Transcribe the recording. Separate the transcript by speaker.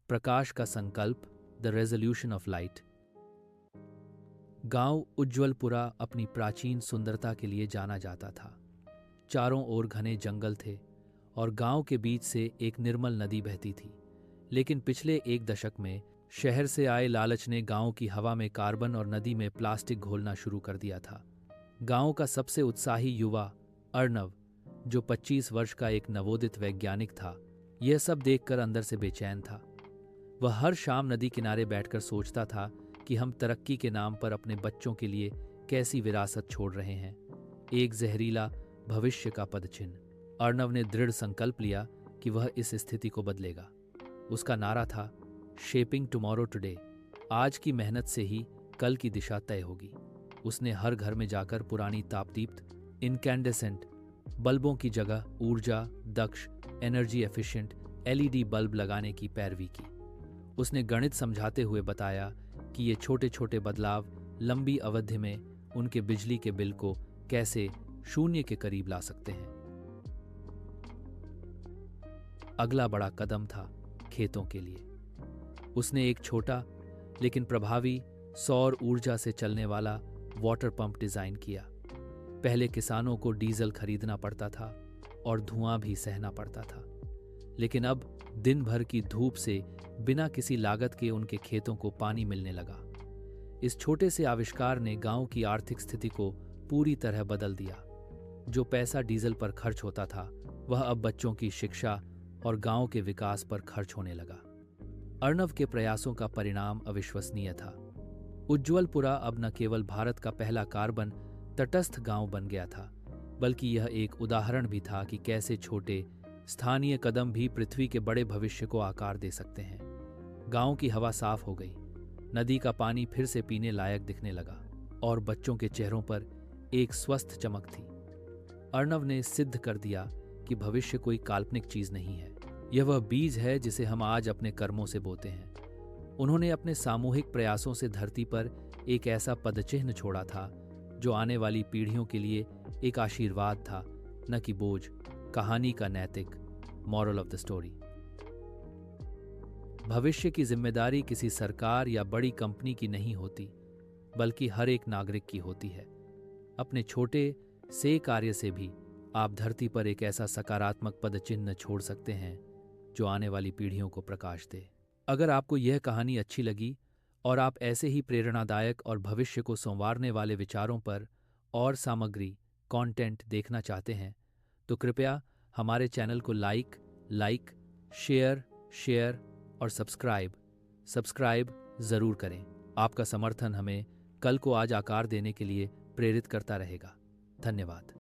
Speaker 1: प्रकाश का संकल्प, the resolution of light. गांव उज्ज्वलपुरा अपनी प्राचीन सुंदरता के लिए जाना जाता था। चारों ओर घने जंगल थे और गांव के बीच से एक निर्मल नदी बहती थी। लेकिन पिछले एक दशक में शहर से आए लालच ने गांव की हवा में कार्बन और नदी में प्लास्टिक घोलना शुरू कर दिया था। गांव का सबसे उत्साही युवा अर्णव, जो 25 वर्ष का एक नवोदित वैज्ञानिक था, यह सब देखकर अंदर से बेचैन था। वह हर शाम नदी किनारे बैठकर सोचता था कि हम तरक्की के नाम पर अपने बच्चों के लिए कैसी विरासत छोड़ रहे हैं, एक जहरीला भविष्य का पदचिन्ह। अर्णव ने दृढ़ संकल्प लिया कि वह इस स्थिति को बदलेगा। उसका नारा था, शेपिंग टुमारो टुडे, आज की मेहनत से ही कल की दिशा तय होगी। उसने हर घर में जाकर पुरानी तापदीप्त इनकैंडेसेंट बल्बों की जगह ऊर्जा दक्ष एनर्जी एफिशिएंट एलईडी बल्ब लगाने की पैरवी की। उसने गणित समझाते हुए बताया कि ये छोटे छोटे बदलाव लंबी अवधि में उनके बिजली के बिल को कैसे शून्य के करीब ला सकते हैं। अगला बड़ा कदम था खेतों के लिए। उसने एक छोटा लेकिन प्रभावी सौर ऊर्जा से चलने वाला वाटर पंप डिजाइन किया। पहले किसानों को डीजल खरीदना पड़ता था और धुआं भी सहना पड़ता था, लेकिन अब दिन भर की धूप से बिना किसी लागत के उनके खेतों को पानी मिलने लगा। इस छोटे से आविष्कार ने गांव की आर्थिक स्थिति को पूरी तरह बदल दिया। जो पैसा डीजल पर खर्च होता था, वह अब बच्चों की शिक्षा और गांव के विकास पर खर्च होने लगा। अर्णव के प्रयासों का परिणाम अविश्वसनीय था। उज्ज्वलपुरा अब न केवल भारत का पहला कार्बन तटस्थ गांव बन गया था, बल्कि यह एक उदाहरण भी था कि कैसे छोटे स्थानीय कदम भी पृथ्वी के बड़े भविष्य को आकार दे सकते हैं। गांव की हवा साफ हो गई, नदी का पानी फिर से पीने लायक दिखने लगा और बच्चों के चेहरों पर एक स्वस्थ चमक थी। अर्णव ने सिद्ध कर दिया कि भविष्य कोई काल्पनिक चीज नहीं है, यह वह बीज है जिसे हम आज अपने कर्मों से बोते हैं। उन्होंने अपने सामूहिक प्रयासों से धरती पर एक ऐसा पदचिह्न छोड़ा था जो आने वाली पीढ़ियों के लिए एक आशीर्वाद था, न कि बोझ। कहानी का नैतिक मॉरल ऑफ द स्टोरी। भविष्य की जिम्मेदारी किसी सरकार या बड़ी कंपनी की नहीं होती, बल्कि हर एक नागरिक की होती है। अपने छोटे से कार्य से भी आप धरती पर एक ऐसा सकारात्मक पदचिह्न छोड़ सकते हैं जो आने वाली पीढ़ियों को प्रकाश दे। अगर आपको यह कहानी अच्छी लगी और आप ऐसे ही प्रेरणादायक और भविष्य को संवारने वाले विचारों पर और सामग्री कंटेंट देखना चाहते हैं, तो कृपया हमारे चैनल को लाइक, शेयर और सब्सक्राइब जरूर करें। आपका समर्थन हमें कल को आज आकार देने के लिए प्रेरित करता रहेगा। धन्यवाद।